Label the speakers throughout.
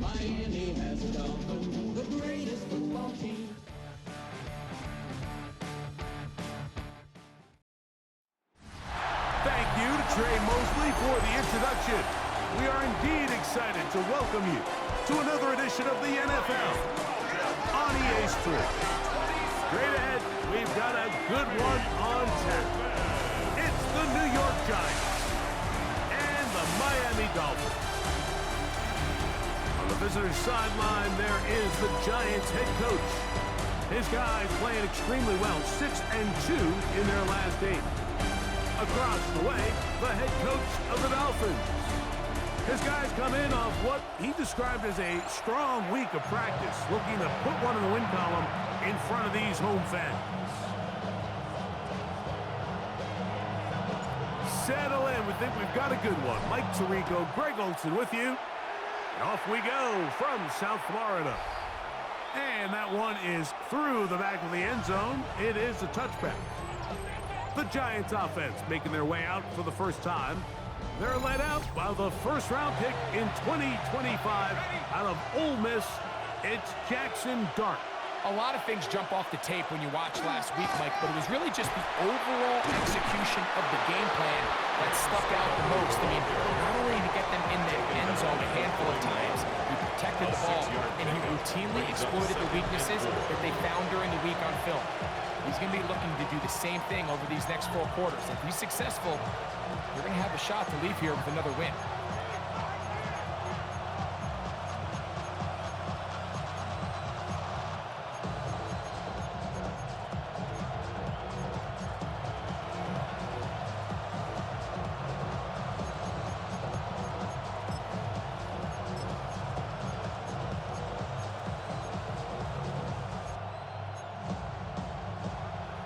Speaker 1: Miami has a Dolphins, the greatest football team.
Speaker 2: Thank you to Trey Mosley for the introduction. We are indeed excited to welcome you to another edition of the NFL on EA Sports. Straight ahead, we've got a good one on tap. It's the New York Giants and the Miami Dolphins. On the visitor's sideline, there is the Giants head coach. His guys playing extremely well, 6-2 in their last 8. Across the way, the head coach of the Dolphins. His guys come in off what he described as a strong week of practice, looking to put one in the win column in front of these home fans. Settle in. We think we've got a good one. Mike Tirico, Greg Olsen with you. And off we go from South Florida. And that one is through the back of the end zone. It is a touchback. The Giants offense making their way out for the first time. They're led out by the first-round pick in 2025 out of Ole Miss. It's Jackson Dart.
Speaker 3: A lot of things jump off the tape when you watch last week, Mike, but it was really just the overall execution of the game plan that stuck out the most. I mean, not only to get them in the end zone a handful of times, he protected the ball, and he routinely exploited the weaknesses that they found during the week on film. He's going to be looking to do the same thing over these next 4 quarters. If he's successful, they're going to have a shot to leave here with another win.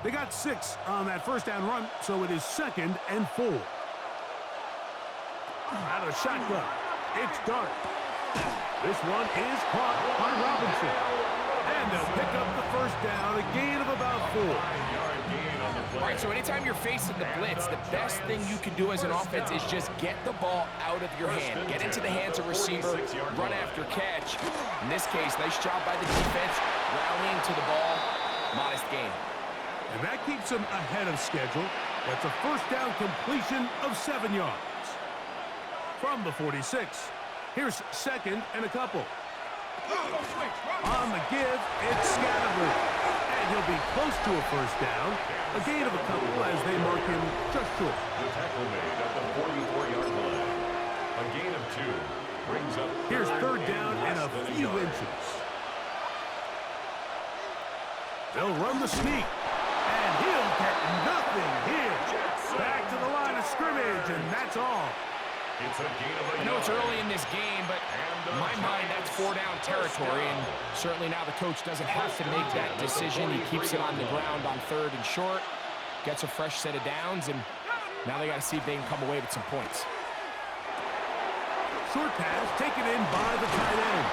Speaker 2: They got 6 on that first down run, so it is 2nd and 4. Out of the shotgun, it's Dart. This one is caught by Robinson. And they'll pick up the first down, a gain of about 4.
Speaker 3: All right, so anytime you're facing the blitz, the best thing you can do as an offense is just get the ball out of your hand. Get into the hands of receiver, run after catch. In this case, nice job by the defense, rallying to the ball, modest gain.
Speaker 2: And that keeps them ahead of schedule. That's a first down completion of 7 yards. From the 46, here's 2nd and a couple. On the give, it's Scattergood. And he'll be close to a first down. A gain of a couple as they mark him just short.
Speaker 4: The tackle made at the 44-yard line. A gain of 2 brings up.
Speaker 2: Here's 3rd down and a few inches. They'll run the sneak. And he'll get nothing here. Back to the line of scrimmage, and that's all.
Speaker 4: It's a gain of a
Speaker 3: I know it's early in this game, but in my mind, that's 4-down territory, and certainly now the coach doesn't have to make that decision. He keeps it on the ground on 3rd and short, gets a fresh set of downs, and now they got to see if they can come away with some points.
Speaker 2: Short pass taken in by the tight end.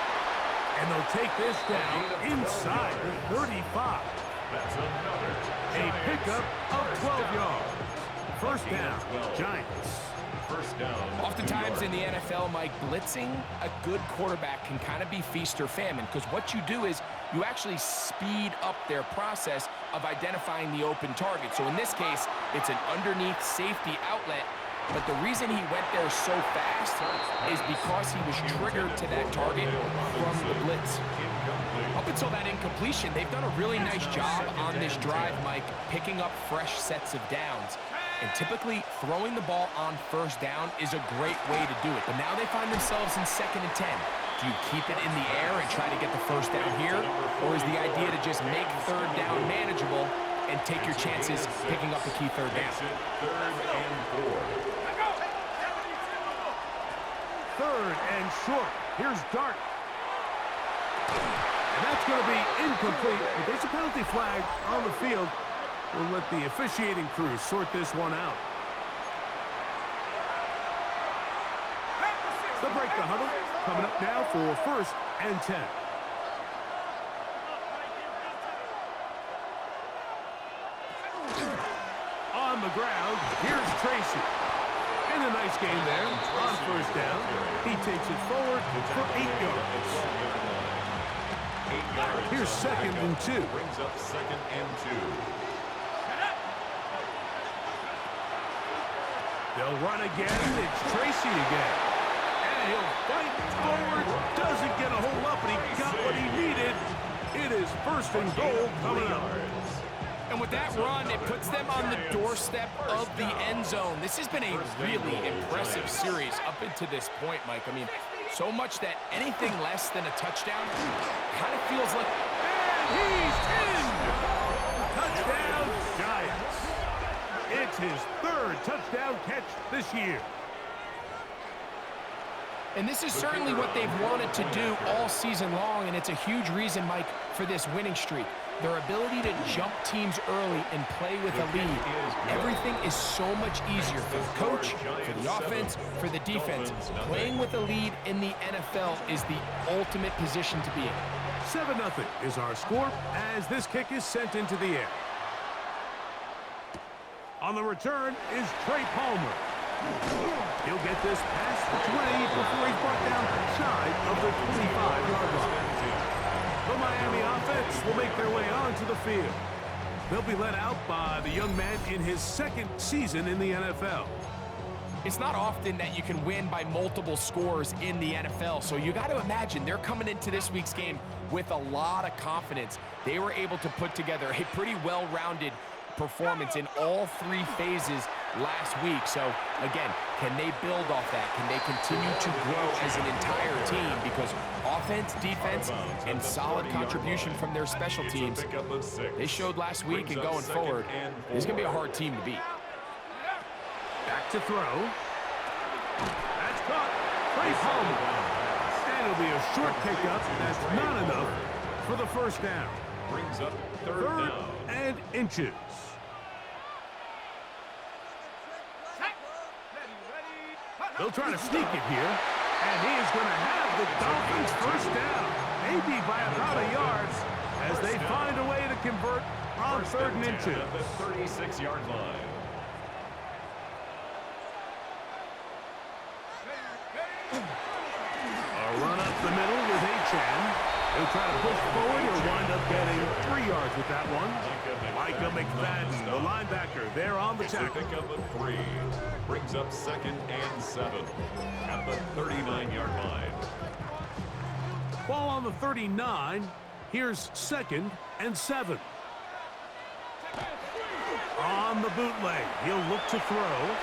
Speaker 2: And they'll take this down inside the 35.
Speaker 4: That's another.
Speaker 2: A pickup of 12 yards. First down, Giants.
Speaker 4: First down.
Speaker 3: Oftentimes in the NFL, Mike, blitzing a good quarterback can kind of be feast or famine, because what you do is you actually speed up their process of identifying the open target. So in this case, it's an underneath safety outlet, but the reason he went there so fast is because he was triggered to that target from the blitz. Up until that incompletion, they've done a really nice job on this drive, Mike, picking up fresh sets of downs. And typically, throwing the ball on first down is a great way to do it. But now they find themselves in 2nd and 10. Do you keep it in the air and try to get the first down here? Or is the idea to just make 3rd down manageable and take your chances picking up the key 3rd down?
Speaker 4: 3rd and 4.
Speaker 2: 3rd and short. Here's Dart. And that's going to be incomplete. But there's a penalty flag on the field. We'll let the officiating crew sort this one out. They'll break the huddle. Coming up now for 1st and 10. On the ground, here's Tracy. And a nice game there on first down. He takes it forward for 8 yards. Here's 2nd and 2.
Speaker 4: Brings up 2nd and 2.
Speaker 2: They'll run again. It's Tracy again. And he'll fight forward. Doesn't get a hold up, but he got what he needed. It is 1st and goal coming up.
Speaker 3: And with that run, it puts them on the doorstep of the end zone. This has been a really impressive series up until this point, Mike. I mean, so much that anything less than a touchdown kind of feels like...
Speaker 2: And he's in! Touchdown, Giants. It's his 3rd touchdown catch this year.
Speaker 3: And this is certainly what they've wanted to do all season long, and it's a huge reason, Mike, for this winning streak. Their ability to jump teams early and play with a lead. Everything is so much easier for the coach, for the offense, for the defense. Playing with a lead in the NFL is the ultimate position to be in.
Speaker 2: 7-0 is our score as this kick is sent into the air. On the return is Trey Palmer. He'll get this past the 20 before he's brought down shy of the 25-yard line. The Miami offense will make their way onto the field. They'll be led out by the young man in his 2nd season in the NFL.
Speaker 3: It's not often that you can win by multiple scores in the NFL, so you got to imagine they're coming into this week's game with a lot of confidence. They were able to put together a pretty well-rounded performance in all 3 phases last week. So again, can they build off that? Can they continue to grow as an entire team? Because offense, defense, and solid contribution from their special teams, they showed last week and going forward, it's going to be a hard team to beat.
Speaker 2: Back to throw. That's caught. Trey Palmer. And it'll be a short pickup. That's not enough for the 1st down.
Speaker 4: Brings up 3rd down.
Speaker 2: And inches. They'll try to sneak it here, and he is going to have the Dolphins 1st down, maybe by about a yard, as they find a way to convert on 3rd and inches.
Speaker 4: At the 36-yard line.
Speaker 2: A run up the middle with Achane. He'll try to push forward. He'll wind up getting 3 yards with that one. Micah McFadden, the linebacker, there on the tackle.
Speaker 4: Pick up a 3. Brings up 2nd and 7 at the 39-yard line.
Speaker 2: Ball on the 39. Here's 2nd and 7. On the bootleg, he'll look to throw.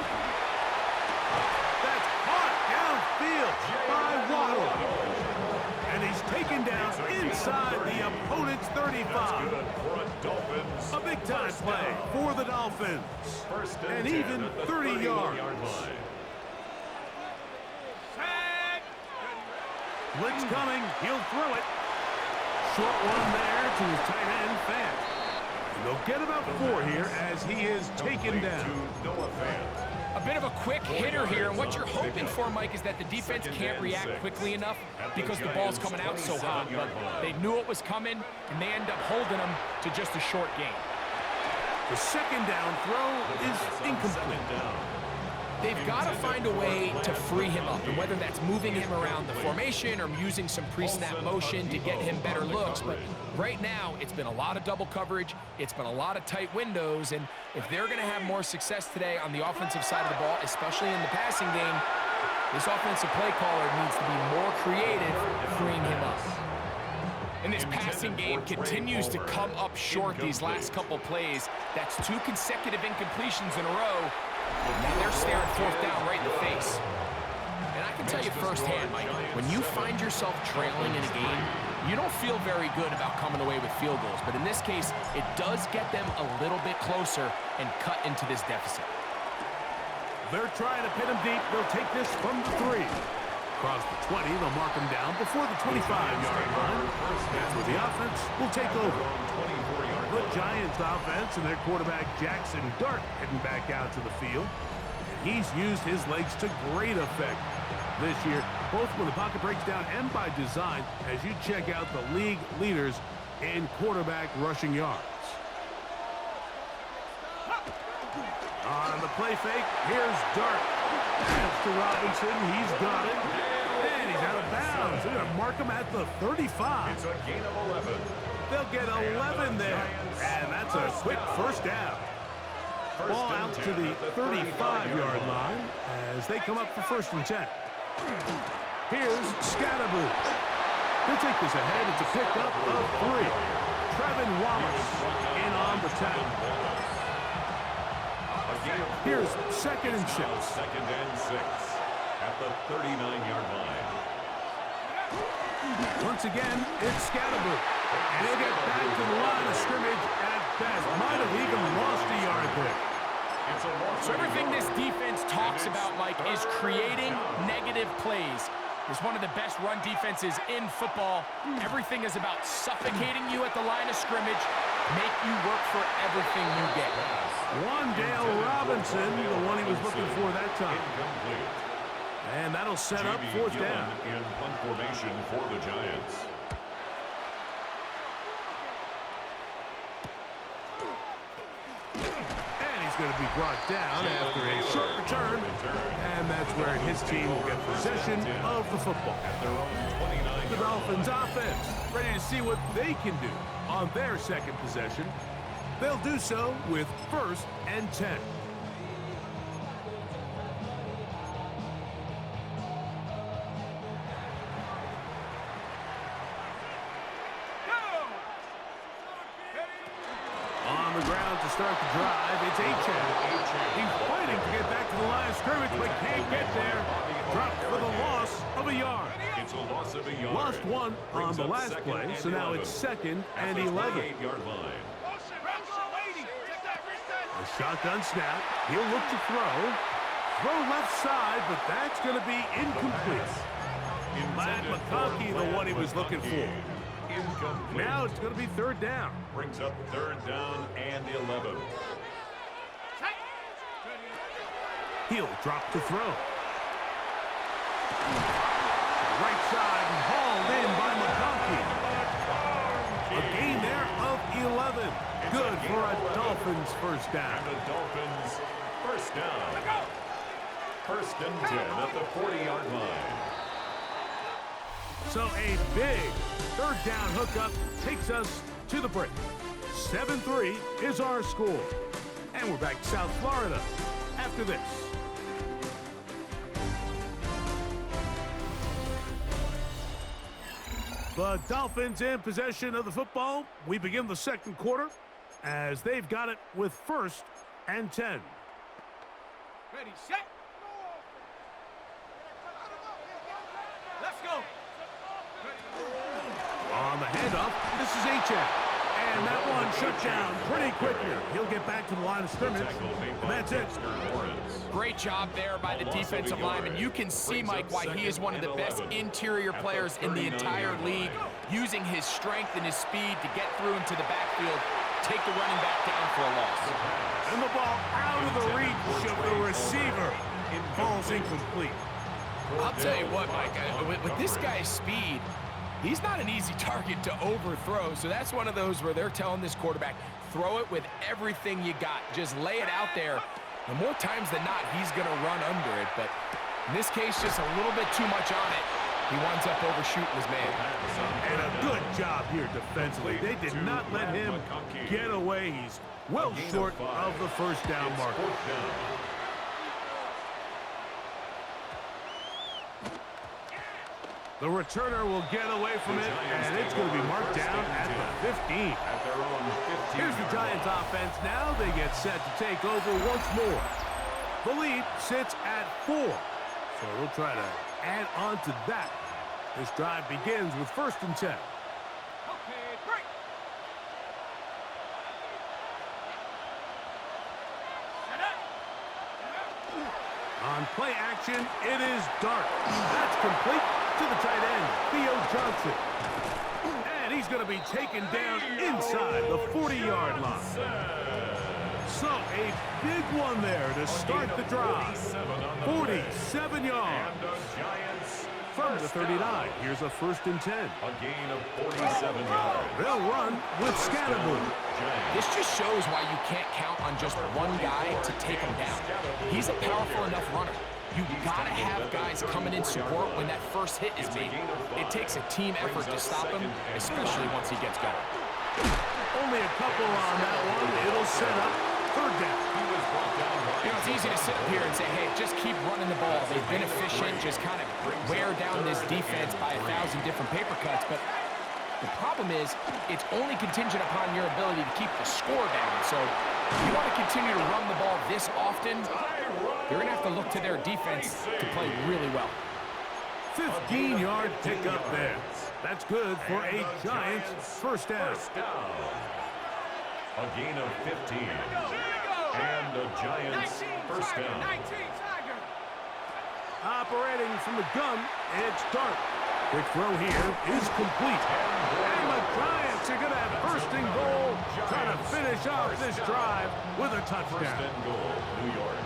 Speaker 2: That's caught downfield by Waddle. And he's taken down inside the opponent's 35. A big-time play for the Dolphins. And even 30 yards. Blitz coming. He'll throw it. Short one there to his tight end, Fant. And they'll get about 4 here as he is taken down.
Speaker 3: A bit of a quick hitter here, and what you're hoping for, Mike, is that the defense can't react quickly enough because the ball's coming out so hot. But they knew it was coming, and they end up holding them to just a short gain.
Speaker 2: The 2nd down throw is incomplete.
Speaker 3: They've got to find a way to free him up, and whether that's moving him around the formation or using some pre-snap motion to get him better looks. But right now, it's been a lot of double coverage. It's been a lot of tight windows, and if they're going to have more success today on the offensive side of the ball, especially in the passing game, this offensive play caller needs to be more creative freeing him up. And this passing game continues to come up short these last couple plays. That's 2 consecutive incompletions in a row. Now they're staring 4th down right in the face. And I can tell you firsthand, Mike, when you find yourself trailing in a game, you don't feel very good about coming away with field goals. But in this case, it does get them a little bit closer and cut into this deficit.
Speaker 2: They're trying to pin him deep. They'll take this from the 3. Across the 20, they'll mark him down before the 25-yard line. That's where the offense will take over. The Giants offense and their quarterback Jackson Dart heading back out to the field. And he's used his legs to great effect this year, both when the pocket breaks down and by design, as you check out the league leaders in quarterback rushing yards. On the play fake, here's Dart. Pass to Robinson. He's got it. And he's out of bounds. They're going to mark him at the 35.
Speaker 4: It's a gain of 11.
Speaker 2: They'll get 11 there. And that's a quick first down. Ball out to the 35-yard line as they come up for 1st and 10. Here's Scatterboo. He'll take this ahead. It's a pickup of 3. Trevin Wallace in on the tackle. Here's 2nd and 6.
Speaker 4: 2nd and 6 at the 39-yard line.
Speaker 2: Once again, it's Scatterboo. And he'll get back to the line of scrimmage at best. Might have even lost a yard there.
Speaker 3: So everything this defense talks about, Mike, is creating negative plays. It's one of the best run defenses in football. Everything is about suffocating you at the line of scrimmage, make you work for everything you get.
Speaker 2: Wandale Robinson, the one he was looking for that time. And that'll set up 4th down.
Speaker 4: In punt formation for the Giants.
Speaker 2: Going to be brought down after a short return, and that's where his team will get possession of the football. The Dolphins offense ready to see what they can do on their 2nd possession. They'll do so with 1st and 10. On the ground to start the drive, it's Achane. He's fighting to get back to the line of scrimmage, but can't get there. Dropped for the loss of a yard.
Speaker 4: It's a loss of a yard.
Speaker 2: Lost 1 on the last play, so now it's 2nd and 11.
Speaker 4: Yard line.
Speaker 2: A shotgun snap. He'll look to throw. Throw left side, but that's going to be incomplete. Matt McConkey, the one he was looking for.
Speaker 4: Incomplete.
Speaker 2: Now it's going to be 3rd down.
Speaker 4: Brings up 3rd down and 11.
Speaker 2: He'll drop to throw. Right side and hauled in by McConkey. A gain there of 11. Good for a Dolphins 1st down.
Speaker 4: And the Dolphins 1st down. 1st and 10 at the 40-yard line.
Speaker 2: So a big 3rd down hookup takes us to the break. 7-3 is our score. And we're back to South Florida after this. The Dolphins in possession of the football. We begin the 2nd quarter as they've got it with 1st and 10.
Speaker 1: Ready, set. Let's go.
Speaker 2: On the handoff, this is Achane. And that one shut down pretty quickly. He'll get back to the line of scrimmage, and that's it.
Speaker 3: Great job there by the defensive lineman. You can see, Mike, why he is one of the best interior players in the entire league, using his strength and his speed to get through into the backfield, take the running back down for a loss.
Speaker 2: And the ball out of the reach of the receiver. Falls incomplete.
Speaker 3: I'll tell you what, Mike, with this guy's speed, he's not an easy target to overthrow, so that's one of those where they're telling this quarterback, throw it with everything you got. Just lay it out there. And more times than not, he's going to run under it, but in this case, just a little bit too much on it. He winds up overshooting his man.
Speaker 2: And a good job here defensively. They did not let him get away. He's well short of the 1st down marker. The returner will get away from it, and it's going to be marked down at the 15. Here's the Giants offense now. They get set to take over once more. The lead sits at 4. So we'll try to add on to that. This drive begins with 1st and 10.
Speaker 1: Okay, break.
Speaker 2: On play action, it is Dart. That's complete to the tight end, Theo Johnson. And he's going to be taken down inside the 40-yard line. So a big one there to start the drive. 47 yards. From the 39, here's a 1st and 10.
Speaker 4: A gain of 47 yards.
Speaker 2: They'll run with Scatterboo.
Speaker 3: This just shows why you can't count on just one guy to take him down. He's a powerful enough runner. You gotta have guys coming in support when that first hit is made. It takes a team effort to stop him, especially once he gets going.
Speaker 2: Only a couple on that one. It'll set up third down.
Speaker 3: You know, it's easy to sit up here and say, hey, just keep running the ball. They've been efficient, just kind of wear down this defense by 1,000 different paper cuts. But the problem is, it's only contingent upon your ability to keep the score down. So if you want to continue to run the ball this often, you're going to have to look to their defense to play really well.
Speaker 2: 15-yard pickup there. That's good for a Giants first down.
Speaker 4: A gain of 15. And the Giants first down.
Speaker 2: Operating from the gun, it's Dart. Quick throw here is complete. And the Giants are going to have first and goal, trying to finish off this drive with a touchdown.
Speaker 4: First and goal, New York.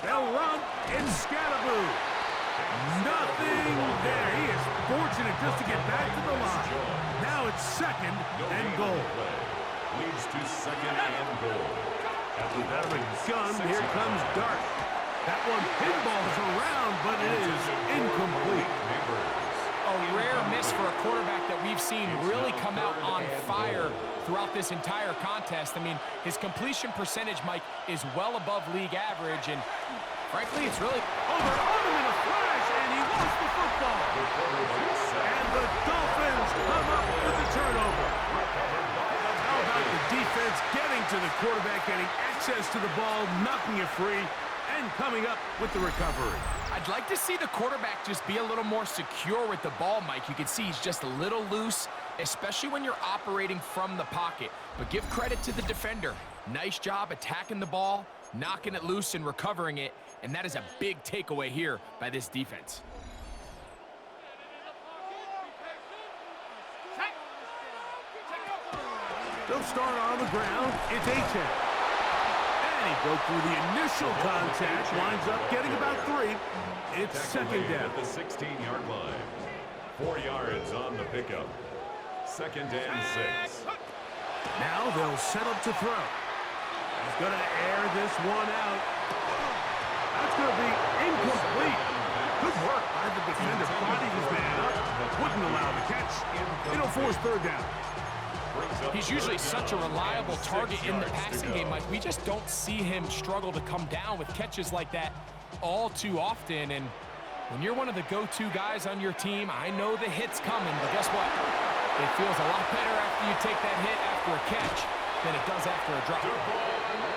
Speaker 2: They'll run in Scatterboo. Nothing there. He is fortunate just to get back to the line. Now it's second and goal.
Speaker 4: Leads to second and goal.
Speaker 2: Out of the gun, here comes Dart. That one pinballs around, but it is incomplete.
Speaker 3: A rare miss for a quarterback that we've seen really come out on fire throughout this entire contest. I mean, his completion percentage, Mike, is well above league average, and frankly, it's really
Speaker 2: over on him in a flash, and he lost the football. And the Dolphins come up with the turnover. How about the defense getting to the quarterback, getting access to the ball, knocking it free, and coming up with the recovery?
Speaker 3: I'd like to see the quarterback just be a little more secure with the ball, Mike. You can see he's just a little loose, especially when you're operating from the pocket. But give credit to the defender. Nice job attacking the ball, knocking it loose and recovering it, and that is a big takeaway here by this defense.
Speaker 2: They'll start on the ground. It's A-10. And he broke through the initial contact, winds up getting about 3. It's second down.
Speaker 4: At the 16-yard line. 4 yards on the pickup. Second and 6.
Speaker 2: Now they'll set up to throw. He's going to air this one out. That's going to be incomplete. Good work by the defender. Bodied his man up. Wouldn't allow the catch. It'll force third down.
Speaker 3: He's usually such a reliable target in the passing game, Mike. We just don't see him struggle to come down with catches like that all too often. And when you're one of the go-to guys on your team, I know the hit's coming, but guess what? It feels a lot better after you take that hit after a catch than it does after a drop.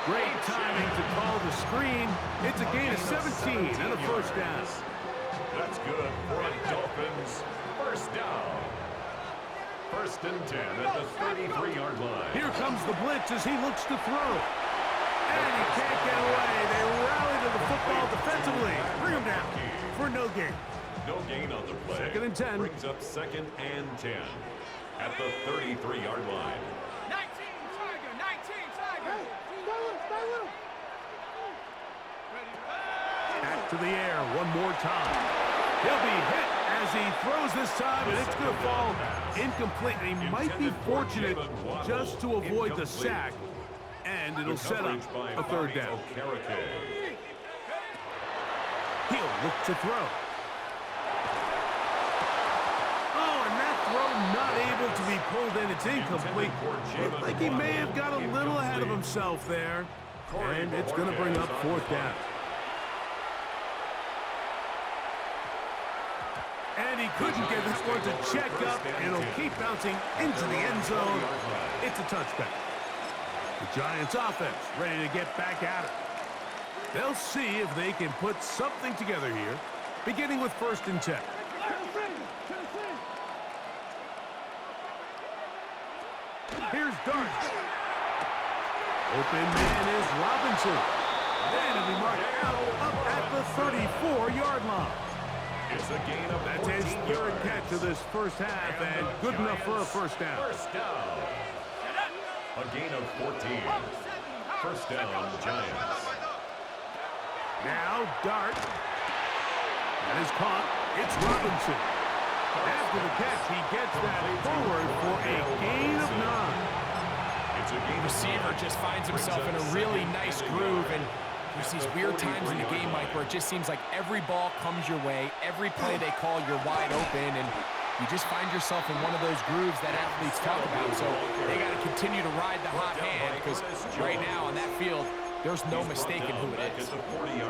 Speaker 2: Great timing to call the screen. It's a gain of 17 and a first down.
Speaker 4: That's good for a Dolphins first down. First and 10 at the 33-yard line.
Speaker 2: Here comes the blitz as he looks to throw. And he can't get away. They rally to the football defensively. Bring him down for no gain.
Speaker 4: No gain on the play.
Speaker 2: Second and 10.
Speaker 4: Brings up second and 10 at the 33-yard line.
Speaker 1: 19 Tiger.
Speaker 2: Back to the air one more time. He'll be hit as he throws this time, and it's going to fall incomplete. And he might be fortunate just to avoid the sack, and it'll set up a third down. He'll look to throw. Oh, and that throw not able to be pulled in. It's incomplete. Looked like he may have got a little ahead of himself there, and it's going to bring up fourth down. And he couldn't get this one to check up. It'll keep bouncing into the end zone. It's a touchback. The Giants offense ready to get back at it. They'll see if they can put something together here, beginning with first and 10. Here's Dart. Open man is Robinson. Then he'll be marked out up at the 34-yard line.
Speaker 4: It's a gain of
Speaker 2: That's his third catch of this first half, and good enough for a first down.
Speaker 4: First down. A gain of 14. First down, Giants.
Speaker 2: Now Dart. That is caught. It's Robinson. After the catch, he gets that forward for a gain of 9.
Speaker 3: The receiver just finds himself in a really nice groove, and there's these weird times in the game, Mike, where it just seems like every ball comes your way, every play they call, you're wide open, and you just find yourself in one of those grooves that athletes talk about. So they got to continue to ride the hot hand, because right now on that field, there's no mistaking who it is.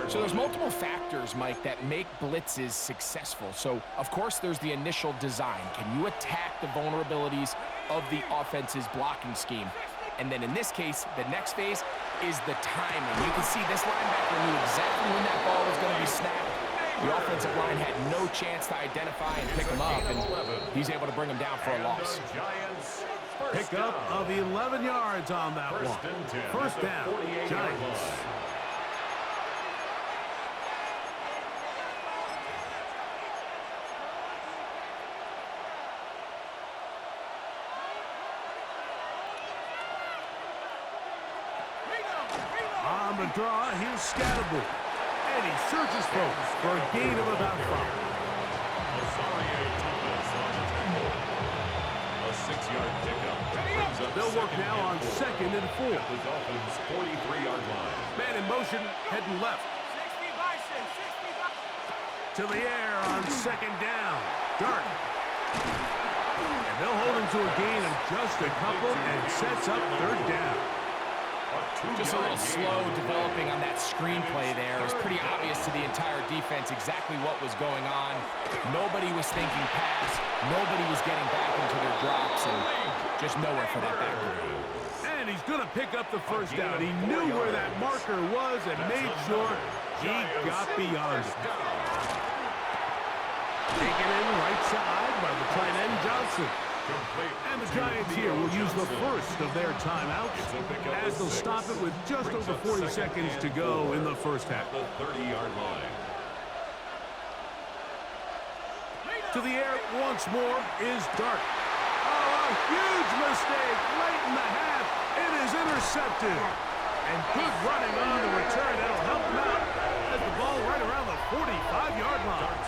Speaker 3: So there's multiple factors, Mike, that make blitzes successful. So, of course, there's the initial design. Can you attack the vulnerabilities of the offense's blocking scheme? And then in this case, the next phase is the timing. You can see this linebacker knew exactly when that ball was going to be snapped. The offensive line had no chance to identify and pick him up, and he's able to bring him down for a loss.
Speaker 2: Pickup of 11 yards on that one. First down, Giants. On the draw, here's Scatterbull. And he searches folks for a gain of about 5.
Speaker 4: A 6-yard pickup.
Speaker 2: They'll work now on 2nd and 4.
Speaker 4: The Dolphins' 43-yard line.
Speaker 2: Man in motion, heading left. To the air on 2nd down. Dart. And they'll hold him to a gain of just a couple and sets up 3rd down.
Speaker 3: Just a little slow developing on that screenplay there. It was pretty obvious to the entire defense exactly what was going on. Nobody was thinking pass. Nobody was getting back into their drops, and just nowhere for that back.
Speaker 2: And he's going to pick up the first down. He knew where that marker was and made sure he got beyond it. Taken in right side by the tight end, Johnson. And the Giants here will use the first of their timeouts as they'll stop it with just over 40 seconds to go in the first half.
Speaker 4: The 30-yard line.
Speaker 2: To the air once more is Dart. Oh, a huge mistake late in the half. It is intercepted. And good running on the return. That'll help him out as the ball right around the 45-yard line.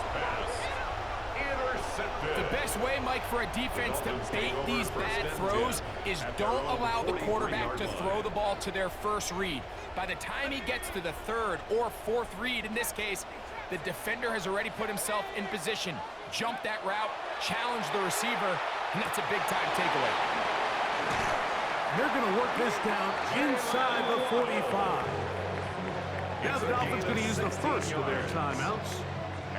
Speaker 3: The best way, Mike, for a defense to bait these bad throws is don't allow the quarterback to throw the ball to their first read. By the time he gets to the 3rd or 4th read, in this case, the defender has already put himself in position, jumped that route, challenged the receiver, and that's a big-time takeaway.
Speaker 2: They're going to work this down inside the 45. Now the Dolphins going to use the first of their timeouts.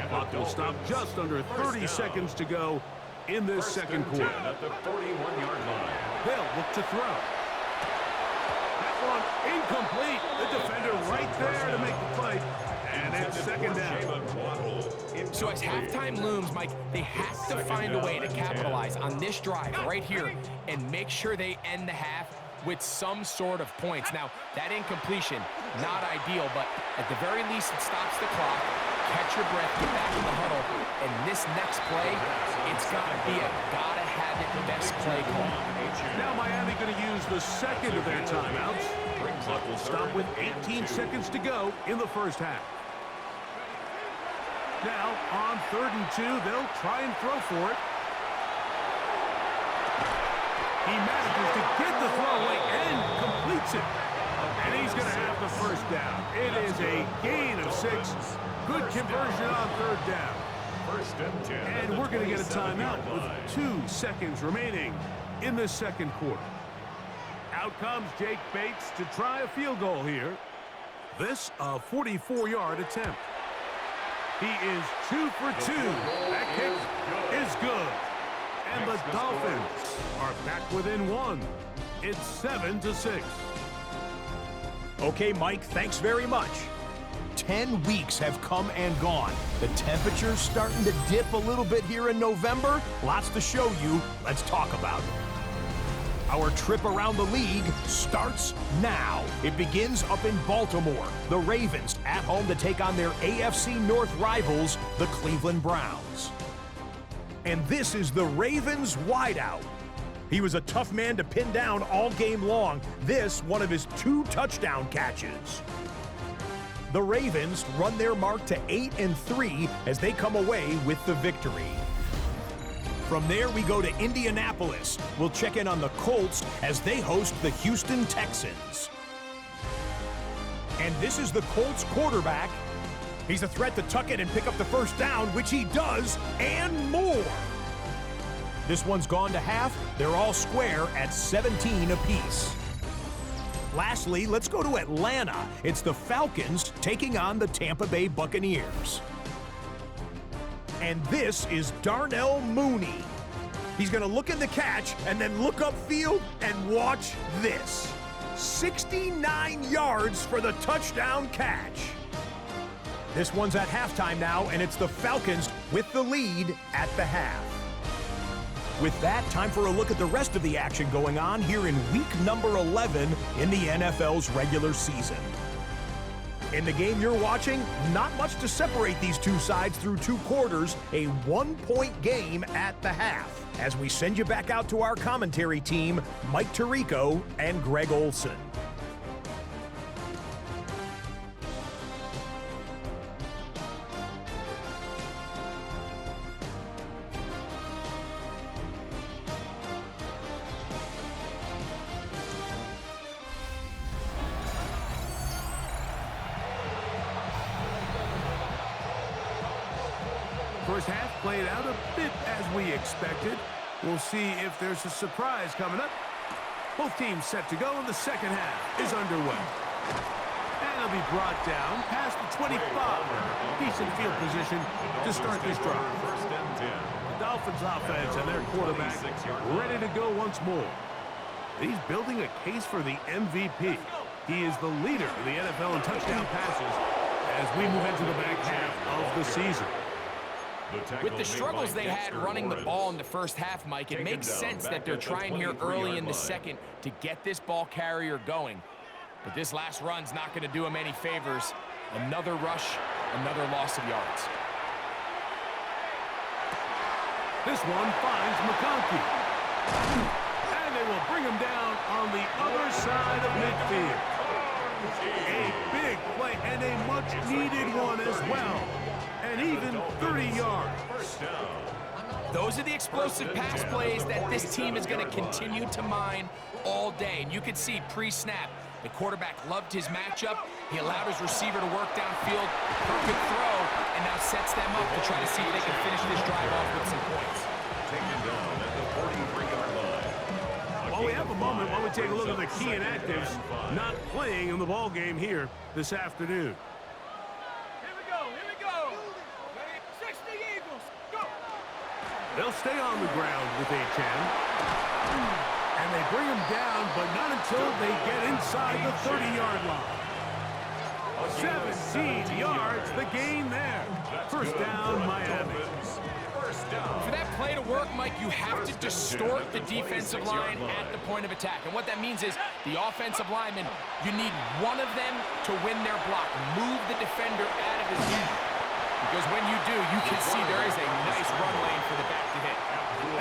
Speaker 2: Clock will stop just under 30 seconds to go in this second quarter.
Speaker 4: At the 41-yard line.
Speaker 2: They'll look to throw. That one incomplete. The defender right there to make the play. And it's 2nd down.
Speaker 3: So as halftime looms, Mike, they have to find a way to capitalize on this drive right here and make sure they end the half with some sort of points. Now, that incompletion, not ideal, but at the very least, it stops the clock. Catch your breath, get back in the huddle, and this next play, it's got to be a gotta-have-it best play call.
Speaker 2: Now Miami going to use the second of their timeouts. Clock will stop with 18 seconds to go in the first half. Now, on 3rd and 2, they'll try and throw for it. He manages to get the throw away and completes it. And he's going to have the first down. It is a gain of 6. Good conversion on 3rd down.
Speaker 4: First and 10.
Speaker 2: And we're going to get a timeout with 2 seconds remaining in the second quarter. Out comes Jake Bates to try a field goal here. This a 44-yard attempt. He is 2 for 2. That kick is good. And the Dolphins are back within 1. It's 7-6.
Speaker 5: Okay, Mike, thanks very much. 10 weeks have come and gone. The temperature's starting to dip a little bit here in November. Lots to show you. Let's talk about it. Our trip around the league starts now. It begins up in Baltimore. The Ravens at home to take on their AFC North rivals, the Cleveland Browns. And this is the Ravens wideout. He was a tough man to pin down all game long. This, one of his 2 touchdown catches. The Ravens run their mark to 8-3 as they come away with the victory. From there, we go to Indianapolis. We'll check in on the Colts as they host the Houston Texans. And this is the Colts quarterback. He's a threat to tuck it and pick up the first down, which he does, and more. This one's gone to half. They're all square at 17 apiece. Lastly, let's go to Atlanta. It's the Falcons taking on the Tampa Bay Buccaneers. And this is Darnell Mooney. He's going to look in the catch and then look upfield and watch this. 69 yards for the touchdown catch. This one's at halftime now, and it's the Falcons with the lead at the half. With that, time for a look at the rest of the action going on here in week number 11 in the NFL's regular season. In the game you're watching, not much to separate these two sides through two quarters, a one-point game at the half. As we send you back out to our commentary team, Mike Tirico and Greg Olson.
Speaker 2: First half played out a bit as we expected. We'll see if there's a surprise coming up. Both teams set to go, and the second half is underway. And it'll be brought down past the 25. Decent field position to start this drive. The Dolphins offense and their quarterback ready to go once more. He's building a case for the MVP. He is the leader of the NFL in touchdown passes as we move into the back half of the season.
Speaker 3: With the struggles they had running the ball in the first half, Mike, it makes sense that they're trying here early in the second to get this ball carrier going. But this last run's not going to do him any favors. Another rush, another loss of yards.
Speaker 2: This one finds McConkey. And they will bring him down on the other side of midfield. A big play and a much-needed one as well. And even 30 yards.
Speaker 3: Those are the explosive pass plays that this team is going to continue to mine all day. And you could see pre-snap, the quarterback loved his matchup. He allowed his receiver to work downfield. Perfect throw, and now sets them up to try to see if they can finish this drive off with some points.
Speaker 4: Taken down at the 43-yard line.
Speaker 2: Well, we have a moment while we take a look at the key inactives not playing in the ball game here this afternoon. They'll stay on the ground with H.M. And they bring him down, but not until they get inside the 30-yard line. 17 yards, the gain there. First down, Miami.
Speaker 3: For that play to work, Mike, you have to distort the defensive line at the point of attack. And what that means is the offensive lineman, you need one of them to win their block. Move the defender out of his view. Because when you do, you can see there is a nice run lane for the back to hit.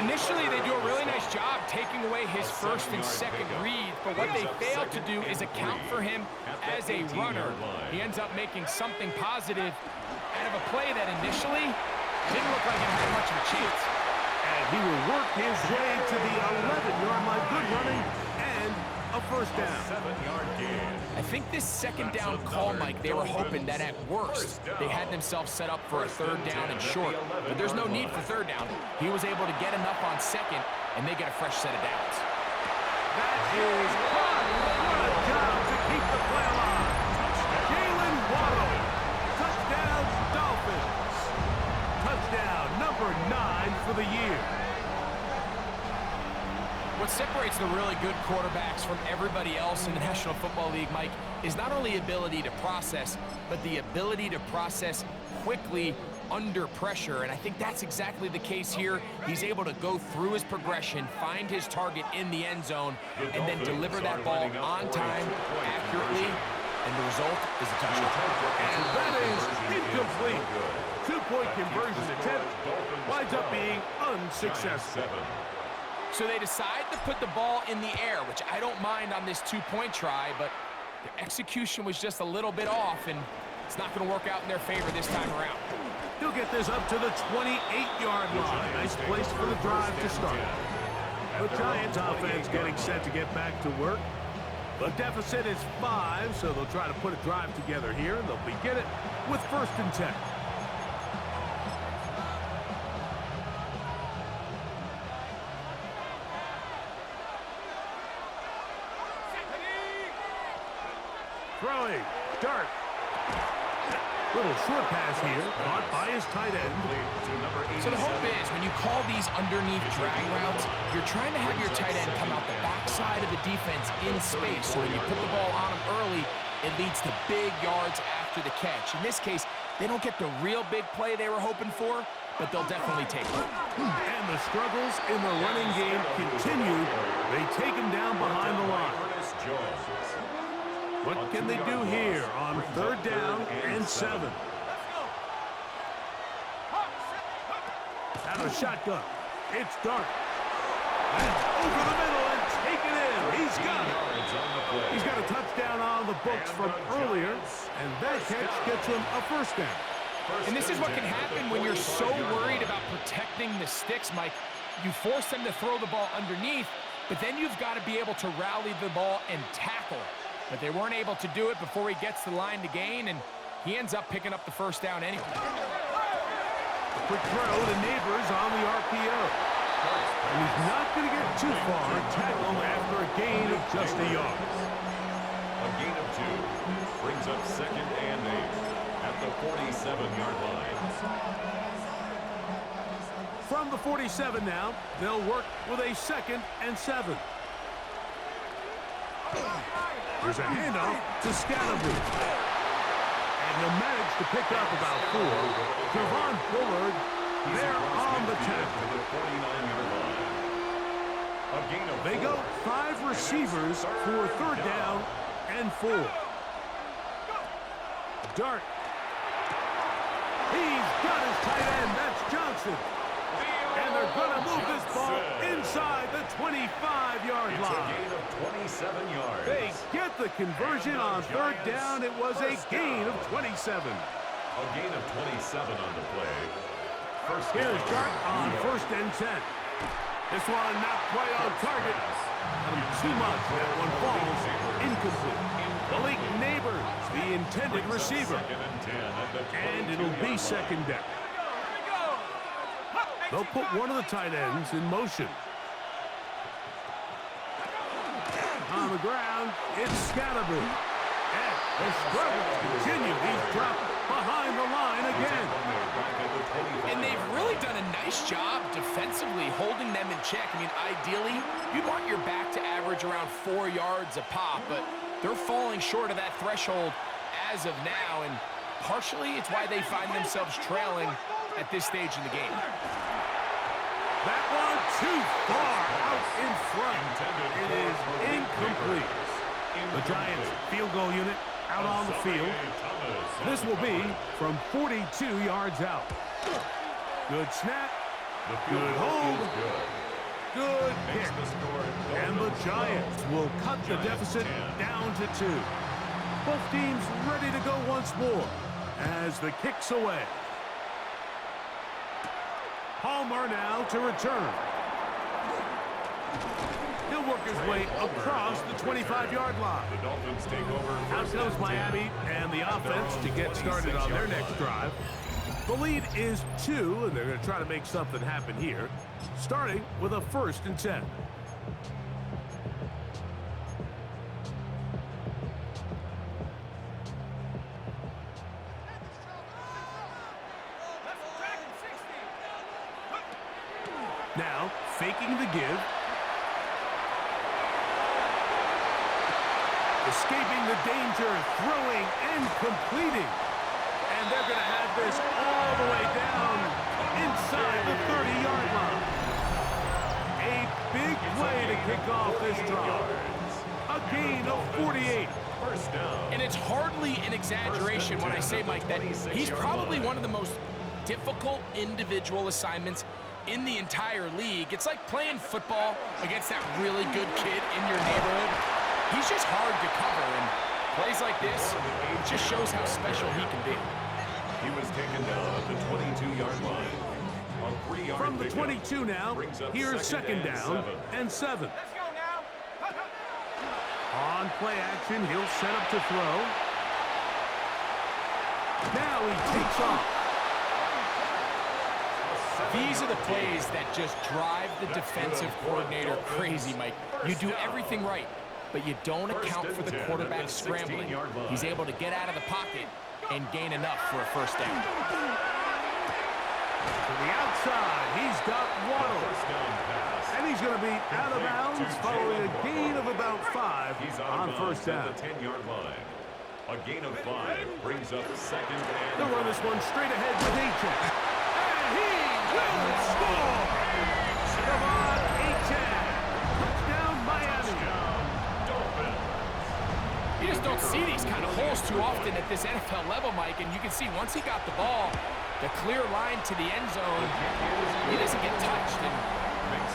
Speaker 3: Initially, they do a really nice job taking away his first and second read, but what they fail to do is account for him as a runner. He ends up making something positive out of a play that initially didn't look like it had much of a chance.
Speaker 2: And he will work his way to the 11-yard line. Good running and a first down.
Speaker 4: 7-yard gain.
Speaker 3: I think this second down call, Mike, they were hoping that at worst they had themselves set up for a third down and short. But there's no need for third down. He was able to get enough on second, and they get a fresh set of downs.
Speaker 2: That is caught. What a job to keep the play alive. Jalen Waddle. Touchdown, Dolphins. Touchdown number 9 for the year.
Speaker 3: What separates the really good quarterbacks from everybody else in the National Football League, Mike, is not only ability to process, but the ability to process quickly under pressure. And I think that's exactly the case here. He's able to go through his progression, find his target in the end zone, and then deliver that ball on time, accurately, and the result is a touchdown.
Speaker 2: And that is incomplete. Two-point conversion attempt winds up being unsuccessful.
Speaker 3: So they decide to put the ball in the air, which I don't mind on this two-point try, but the execution was just a little bit off, and it's not going to work out in their favor this time around.
Speaker 2: He'll get this up to the 28-yard line. Nice place for the drive to start. The Giants offense getting set to get back to work. The deficit is 5, so they'll try to put a drive together here, and they'll begin it with 1st and 10. Throwing, dart. Little short pass here, caught by his tight end.
Speaker 3: So the hope is when you call these underneath drag routes, you're trying to have your tight end come out the backside of the defense in space. So when you put the ball on him early, it leads to big yards after the catch. In this case, they don't get the real big play they were hoping for, but they'll definitely take it.
Speaker 2: And the struggles in the running game continue. They take him down behind the line. What can they do here on 3rd down and 7? Out of the shotgun. It's Dart. And over the middle and taken in. He's got it. He's got a touchdown on the books from earlier, and that catch gets him a 1st down.
Speaker 3: And this is what can happen when you're so worried about protecting the sticks, Mike. You force them to throw the ball underneath, but then you've got to be able to rally the ball and tackle. But they weren't able to do it before he gets the line to gain, and he ends up picking up the 1st down anyway.
Speaker 2: A quick throw to Neighbors on the RPO. And he's not going to get too far. Tackle after a gain of just a yard.
Speaker 4: A gain of 2 brings up 2nd and 8 at the 47-yard line.
Speaker 2: From the 47 now, they'll work with a 2nd and 7. There's a handoff to Scalaboo. And he'll manage to pick up about 4. Javon Bullard there on the tackle. They go 5 receivers for 3rd down and 4. Dart. He's got his tight end. That's Johnson. And they're going to move this ball inside the 25-yard line.
Speaker 4: It's a gain of 27 yards.
Speaker 2: They get the conversion on 3rd down. It was a gain of 27.
Speaker 4: A gain of 27 on the play.
Speaker 2: Here's Dart on 1st and 10. This one not quite on target. Too much. That one falls incomplete. Malik Neighbors, the intended receiver. And it'll be 2nd down. They'll put one of the tight ends in motion. On the ground, it's Scalaboo. And the struggles continue. He's dropped behind the line again.
Speaker 3: And they've really done a nice job defensively holding them in check. I mean, ideally, you'd want your back to average around 4 yards a pop, but they're falling short of that threshold as of now, and partially it's why they find themselves trailing at this stage in the game.
Speaker 2: That one too far out in front. It is incomplete. The Giants field goal unit out on the field. This will be from 42 yards out. Good snap. Good hold. Good hit. And the Giants will cut the deficit down to 2. Both teams ready to go once more as the kick's away. Palmer now to return. He'll work his way across the 25-yard line.
Speaker 4: The Dolphins take over.
Speaker 2: Out comes Miami and the offense to get started on their next drive. The lead is 2, and they're going to try to make something happen here, starting with a 1st and 10. Now, faking the give. Escaping the danger, throwing and completing. And they're going to have this all the way down inside the 30-yard line. A big play to kick off this drive. A gain of 48.
Speaker 4: First down.
Speaker 3: And it's hardly an exaggeration when I say, Mike, that he's probably one of the most difficult individual assignments in the entire league. It's like playing football against that really good kid in your neighborhood. He's just hard to cover, and plays like this just shows how special he can be.
Speaker 4: He was taken down at the 22-yard line. A 3-yard
Speaker 2: From the
Speaker 4: pickup
Speaker 2: 22 now,
Speaker 4: brings up
Speaker 2: here's second down and 7.
Speaker 1: Let's go now.
Speaker 2: On play action, he'll set up to throw. Now he takes off.
Speaker 3: These are the plays that just drive the defensive coordinator crazy, Mike. You do everything right, but you don't account for the quarterback scrambling. He's able to get out of the pocket and gain enough for a first down.
Speaker 2: To the outside, he's got Waddle. And he's going to be out of bounds following a gain of about 5 on first down.
Speaker 4: At the 10-yard line. A gain of 5 brings up second and
Speaker 2: They'll run this one straight ahead with A-Check. And he will score! Come on, A-Check. Touchdown, Miami.
Speaker 4: Dolphins.
Speaker 3: You just don't see these kind of holes too often at this NFL level, Mike, and you can see once he got the ball, the clear line to the end zone, he doesn't get touched. And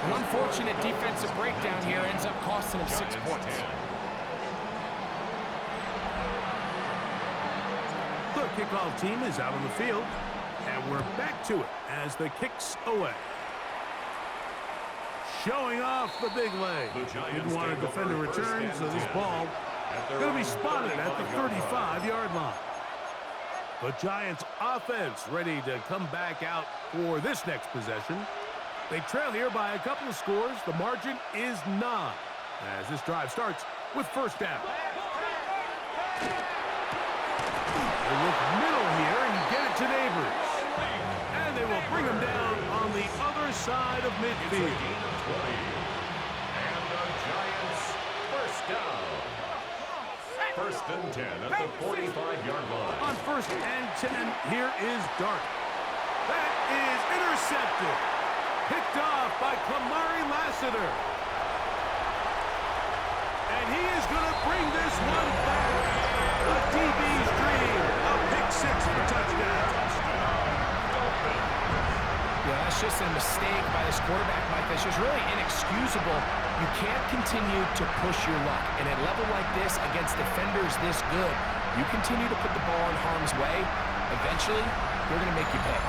Speaker 3: an unfortunate defensive breakdown here ends up costing him 6 points.
Speaker 2: The kickoff team is out on the field, and we're back to it as the kick's away. Showing off the big leg. Didn't want to defend a return, so this ball going to be spotted at the 35-yard line. The Giants offense ready to come back out for this next possession. They trail here by a couple of scores. The margin is 9 as this drive starts with first down. They look middle here and get it to Neighbors. And they will bring him down on the other side of midfield.
Speaker 4: And the Giants first down. First and 10 at the 45-yard line.
Speaker 2: On first and 10, here is Dart. That is intercepted. Picked off by Kamari Lassiter. And he is going to bring this one back. The DB's dream. A pick 6 for touchdown.
Speaker 3: Yeah, that's just a mistake by this quarterback, Mike. That's just really inexcusable. You can't continue to push your luck. And at a level like this, against defenders this good, you continue to put the ball in harm's way, eventually, they're going to make you pay.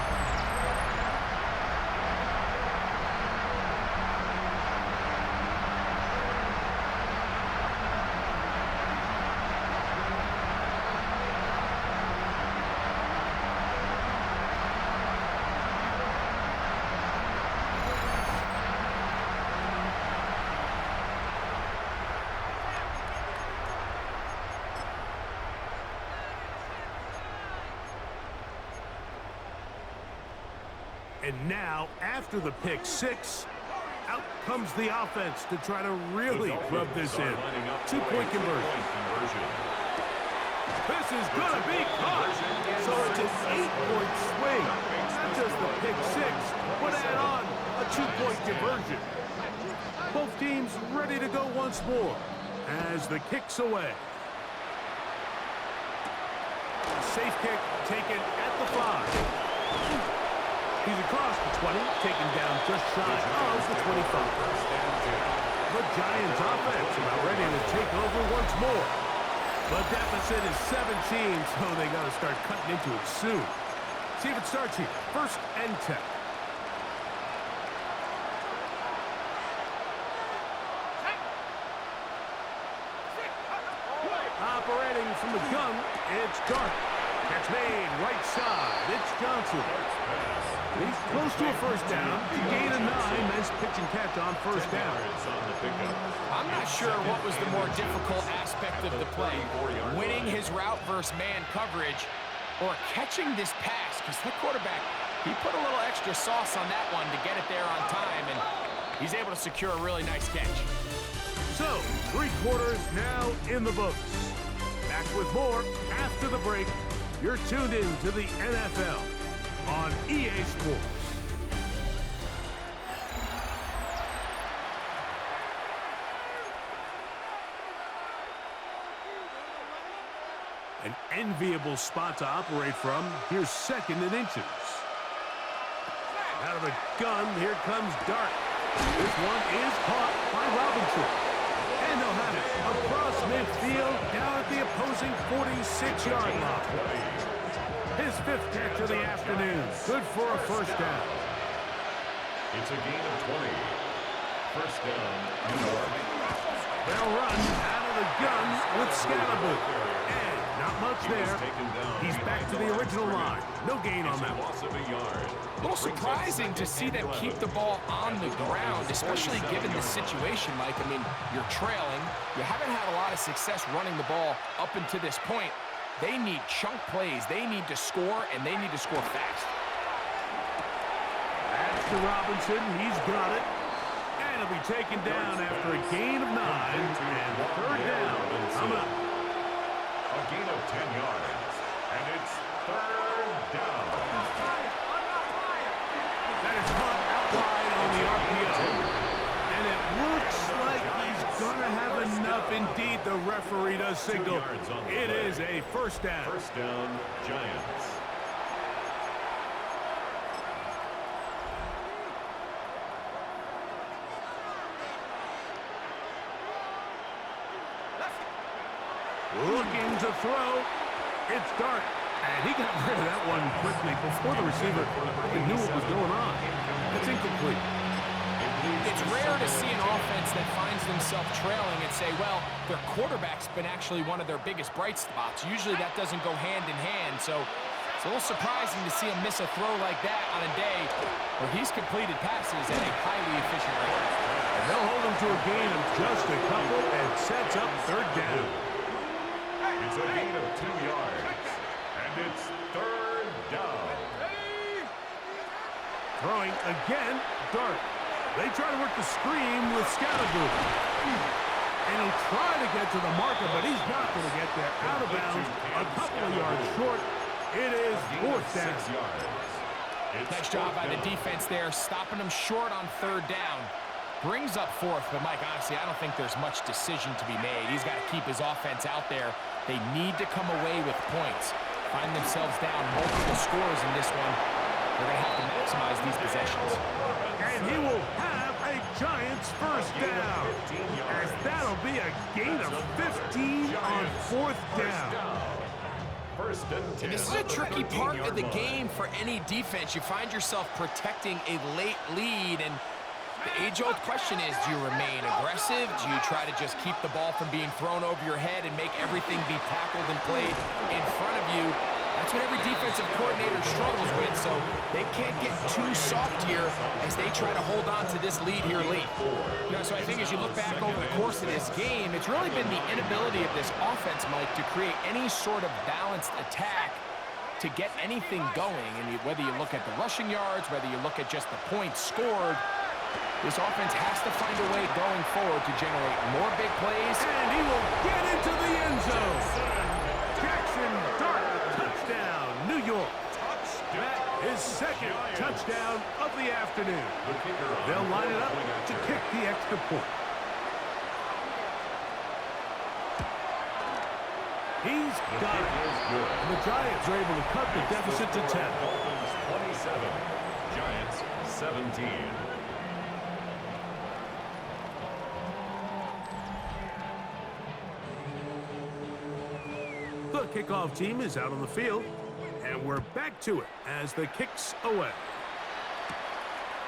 Speaker 2: And now, after the pick 6, out comes the offense to try to really rub this in. 2-point conversion. This is going to be caught. So it's an 8-point swing. Not just the pick 6, but add on a 2-point conversion. Both teams ready to go once more as the kick's away. Safe kick taken at the 5. He's across the 20, taken down just shy of the 25. The Giants offense about ready to take over once more. The deficit is 17, so they got to start cutting into it soon. See if it starts here. First and 10. Operating from the gun, it's Dart. Catch made, right side. It's Johnson. He's close to a first down. Gain of 9. Nice pitch and catch on first down.
Speaker 3: I'm not sure what was the more difficult aspect of the play, winning his route versus man coverage or catching this pass, because the quarterback, he put a little extra sauce on that one to get it there on time, and he's able to secure a really nice catch.
Speaker 2: So, 3 quarters now in the books. Back with more after the break. You're tuned in to the NFL on EA Sports. An enviable spot to operate from. Here's second and inches. Out of the gun, here comes Dart. This one is caught by Robinson. And they'll have it across midfield down at the opposing 46-yard line. His 5th catch of the afternoon. Good for a first down.
Speaker 4: It's a gain of 20. First down, New York.
Speaker 2: They'll run out of the gun with Scalaboo. And not much there. He's back to the original line. No gain on that one.
Speaker 4: Loss of a yard.
Speaker 3: A little surprising to see them keep the ball on the ground, especially given the situation, Mike. I mean, you're trailing. You haven't had a lot of success running the ball up until this point. They need chunk plays. They need to score, and they need to score fast.
Speaker 2: That's to Robinson. He's got it. And he'll be taken down after a gain of 9. And 3rd down. Coming up.
Speaker 4: A gain of 10 yards. And it's 3rd down.
Speaker 2: That is caught out wide on the RPO. And it looks like he's going to have enough. Indeed, the referee does signal. It is a first down.
Speaker 4: First down, Giants.
Speaker 2: Looking to throw. It's Dart. And he got rid of that one quickly before the receiver even knew what was going on. It's incomplete.
Speaker 3: It's rare to see an offense that finds themselves trailing and say, well, their quarterback's been actually one of their biggest bright spots. Usually that doesn't go hand in hand, so it's a little surprising to see him miss a throw like that on a day where he's completed passes at a highly efficient rate.
Speaker 2: And they'll hold him to a gain of just a couple and sets up 3rd down.
Speaker 4: It's a gain of 2 yards. And it's 3rd down.
Speaker 2: Throwing again, Dart. They try to work the screen with Scalaboo. And he'll try to get to the marker, but he's not going to get there. Out of bounds, a couple of yards short. It is 4th down.
Speaker 4: 6 yards.
Speaker 3: Nice job by the defense there, stopping them short on 3rd down. Brings up 4th, but Mike, honestly, I don't think there's much decision to be made. He's got to keep his offense out there. They need to come away with points. Find themselves down multiple scores in this one. They're going to have to maximize these possessions.
Speaker 2: And he will have a Giants first down. As that'll be a gain of 15 on 4th down.
Speaker 4: First and 10.
Speaker 3: This is a tricky part of the game for any defense. You find yourself protecting a late lead, and the age-old question is, do you remain aggressive? Do you try to just keep the ball from being thrown over your head and make everything be tackled and played in front of you? That's what every defensive coordinator struggles with, so they can't get too soft here as they try to hold on to this lead here late. You know, so I think as you look back over the course of this game, it's really been the inability of this offense, Mike, to create any sort of balanced attack to get anything going. And whether you look at the rushing yards, whether you look at just the points scored, this offense has to find a way going forward to generate more big plays.
Speaker 2: And he will get into the end zone. Jackson Dart, touchdown, New York. His 2nd touchdown of the afternoon. They'll line it up to kick the extra point. He's got it. And the Giants are able to cut the deficit to 10.
Speaker 4: Dolphins 27, Giants 17.
Speaker 2: The kickoff team is out on the field, and we're back to it as the kick's away.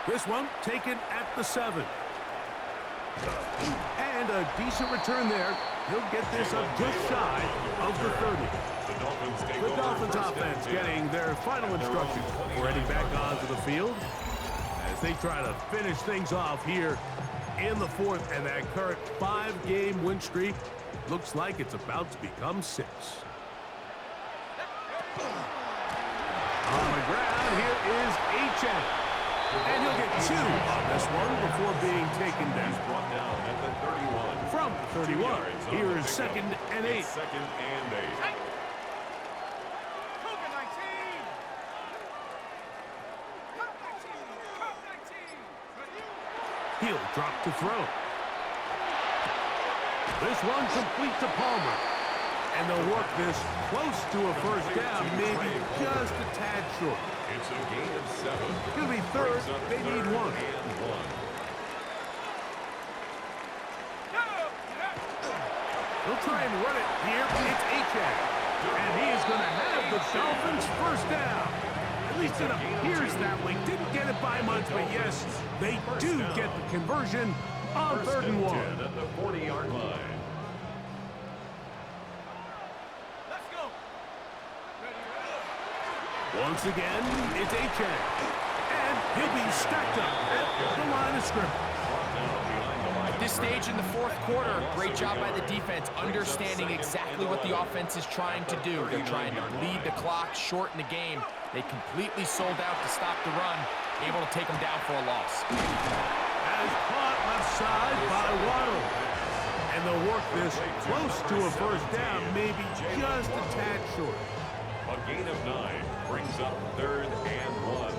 Speaker 2: This one taken at the 7. And a decent return there. He'll get this up just shy of the 30. The Dolphins offense getting their final instructions before heading back onto the field as they try to finish things off here in the 4th, and that current 5-game win streak looks like it's about to become 6. On the ground, here is H.N. And he'll get 2 on this one before being taken down.
Speaker 4: He's brought down at the 31.
Speaker 2: From 31, here is 2nd and 8.
Speaker 4: 2nd and 8.
Speaker 2: He'll drop to throw. This one complete to Palmer. And they'll work this close to a first down, maybe just a tad short.
Speaker 4: It's a gain of 7.
Speaker 2: It'll be 3rd. They need 1.
Speaker 4: And 1.
Speaker 2: They'll try and run it here. It's H.N. And he is going to have the the Dolphins first down. At least it appears that way. Didn't get it by much, but yes, they do get the conversion on 3rd and 1.
Speaker 4: At the 40-yard line.
Speaker 1: Let's go.
Speaker 2: Once again, it's Achane. And he'll be stacked up at the line of scrimmage.
Speaker 3: At this stage in the 4th quarter, great job by the defense, understanding exactly what the offense is trying to do. They're trying to bleed the clock, shorten the game. They completely sold out to stop the run, able to take them down for a loss.
Speaker 2: As caught left side by Waddle. And they'll work this close to a first down, maybe just a tad short.
Speaker 4: A gain of 9 brings up 3rd and 1.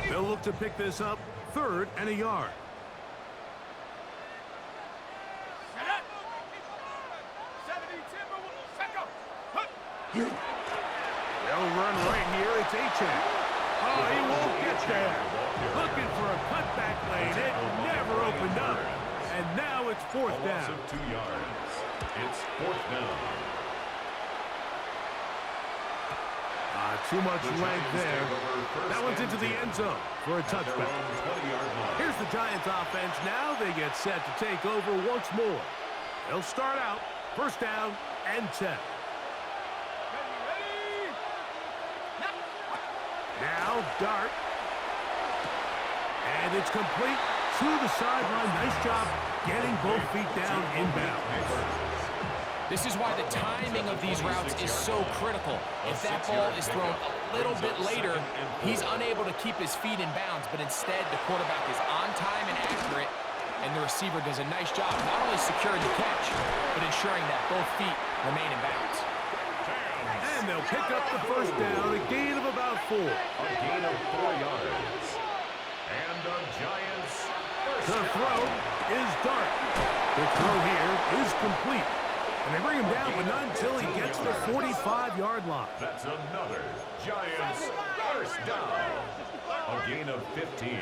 Speaker 2: They'll look to pick this up 3rd and a yard. They'll run right here. It's Achane. Oh, he won't get there. Looking for a cutback lane. It never opened up. And now it's 4th
Speaker 4: A loss
Speaker 2: down.
Speaker 4: of 2 yards. It's 4th down.
Speaker 2: Too much length there. That one's into the end zone for a touchback. Here's the Giants offense now. They get set to take over once more. They'll start out 1st down and 10. Now Dart. And it's complete to the sideline. Nice job getting both feet down inbound.
Speaker 3: This is why the timing of these routes is so critical. If that ball is thrown a little bit later, he's unable to keep his feet in bounds, but instead the quarterback is on time and accurate, and the receiver does a nice job not only securing the catch, but ensuring that both feet remain in bounds.
Speaker 2: And they'll pick up the first down, a gain of about 4.
Speaker 4: A gain of 4 yards. And the Giants first
Speaker 2: The throw is Dart. The throw here is complete. And they bring him down, but not until he gets to the 45-yard line.
Speaker 4: That's another Giants first down. A gain of 15.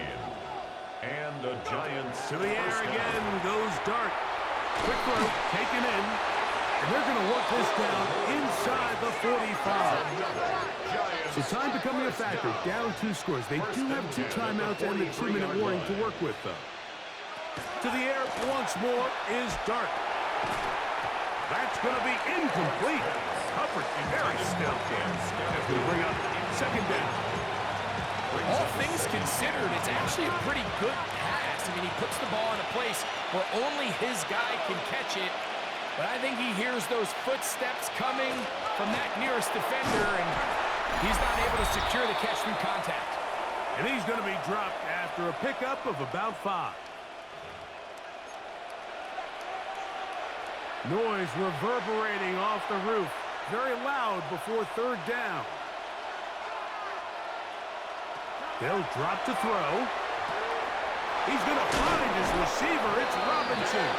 Speaker 4: And the Giants
Speaker 2: To the air
Speaker 4: first down.
Speaker 2: again goes Dart. Quick throw, taken in. And they're going to work this down inside the 45. So time becoming a factor. Down 2 scores. They do have 2 timeouts and the 2-minute warning to work with, though. To the air once more is Dart. That's going to be incomplete. Hubbard very still. That's going to bring up 2nd down.
Speaker 3: All things considered, it's actually a pretty good pass. I mean, he puts the ball in a place where only his guy can catch it. But I think he hears those footsteps coming from that nearest defender, and he's not able to secure the catch through contact.
Speaker 2: And he's going to be dropped after a pickup of about 5. Noise reverberating off the roof. Very loud before 3rd down. They'll drop to throw. He's going to find his receiver. It's Robinson.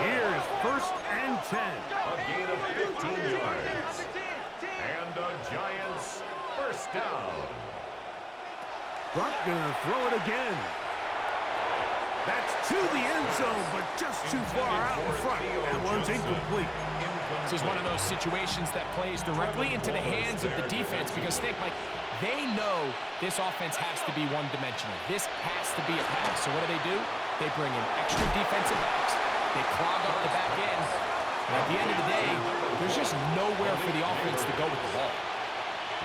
Speaker 2: Here's 1st and 10.
Speaker 4: A gain of 15 yards. And the Giants first down.
Speaker 2: Buck going to throw it again. That's to the end zone, but just too far out in front. That one's incomplete.
Speaker 3: This is one of those situations that plays directly into the hands of the defense because think, like, they know this offense has to be one-dimensional. This has to be a pass. So what do? They bring in extra defensive backs. They clog up the back end. And at the end of the day, there's just nowhere for the offense to go with the ball.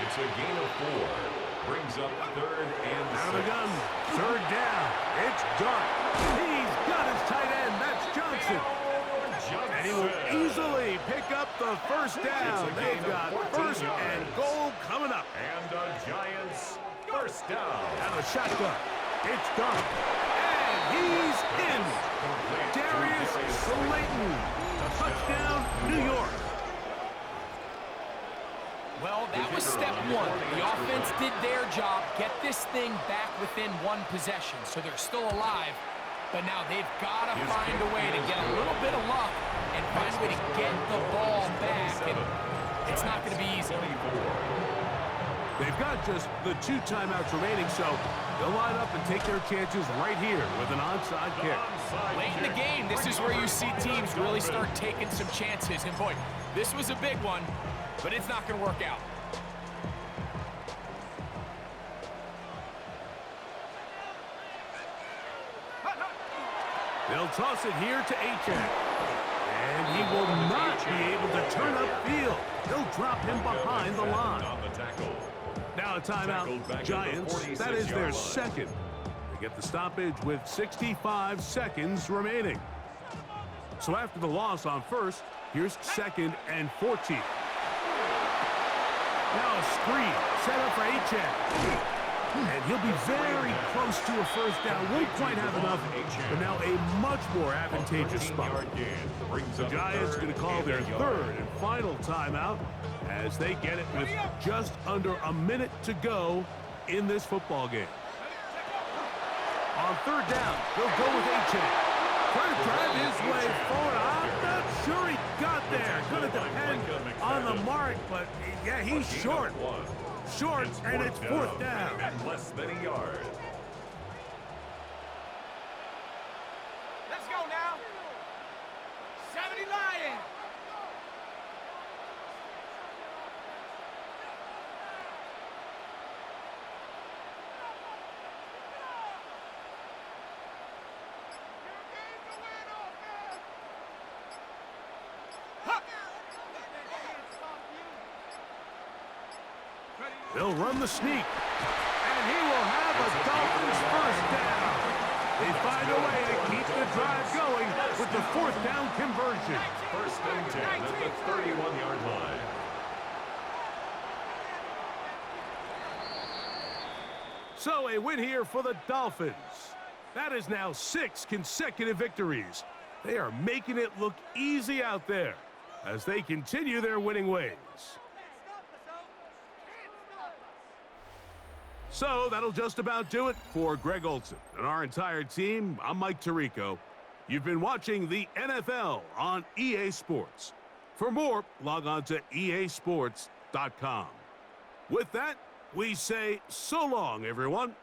Speaker 4: It's a gain of 4. Brings up 3rd and
Speaker 2: Out of the
Speaker 4: 6.
Speaker 2: gun. 3rd down. It's Dart. He's got his tight end. That's Johnson. And he will easily pick up the first down. They've got 1st and goal coming up.
Speaker 4: And the Giants first down.
Speaker 2: Out of the shotgun. It's Dart. And he's in. Darius Slayton. Touchdown, New York.
Speaker 3: Well, that was step 1. The offense did their job, get this thing back within 1 possession, so they're still alive. But now they've got to find a way to get a little bit of luck and find a way to get the ball back. And it's not going to be easy.
Speaker 2: They've got just the 2 timeouts remaining, so they'll line up and take their chances right here with an onside kick.
Speaker 3: Late in the game, this is where you see teams really start taking some chances. And boy, this was a big one, but it's not going to work out.
Speaker 2: They'll toss it here to Achane. And he will not be able to turn upfield. They'll drop him behind the line. Now a timeout, Giants. That is their second. They get the stoppage with 65 seconds remaining. So after the loss on first, here's 2nd and 14. Now a screen set up for Achane. And he'll be very close to a first down. Won't quite have enough, but now a much more advantageous spot. The Giants going to call their 3rd and final timeout as they get it with just under a minute to go in this football game. On 3rd down, they'll go with Achane. Trying to drive his way forward. I'm not sure he got there. Going to depend on the mark, but yeah, he's short. Short, and it's 4th down.
Speaker 4: And less than a yard.
Speaker 3: Let's go now. 70 Lions.
Speaker 2: They'll run the sneak, and he will have a Dolphins 1st down. They find a way to keep the drive going with the 4th down conversion.
Speaker 4: 1st and 10 at the 31-yard line.
Speaker 2: So a win here for the Dolphins. That is now 6 consecutive victories. They are making it look easy out there as they continue their winning ways. So that'll just about do it for Greg Olsen and our entire team. I'm Mike Tirico. You've been watching the NFL on EA Sports. For more, log on to easports.com. With that, we say so long, everyone,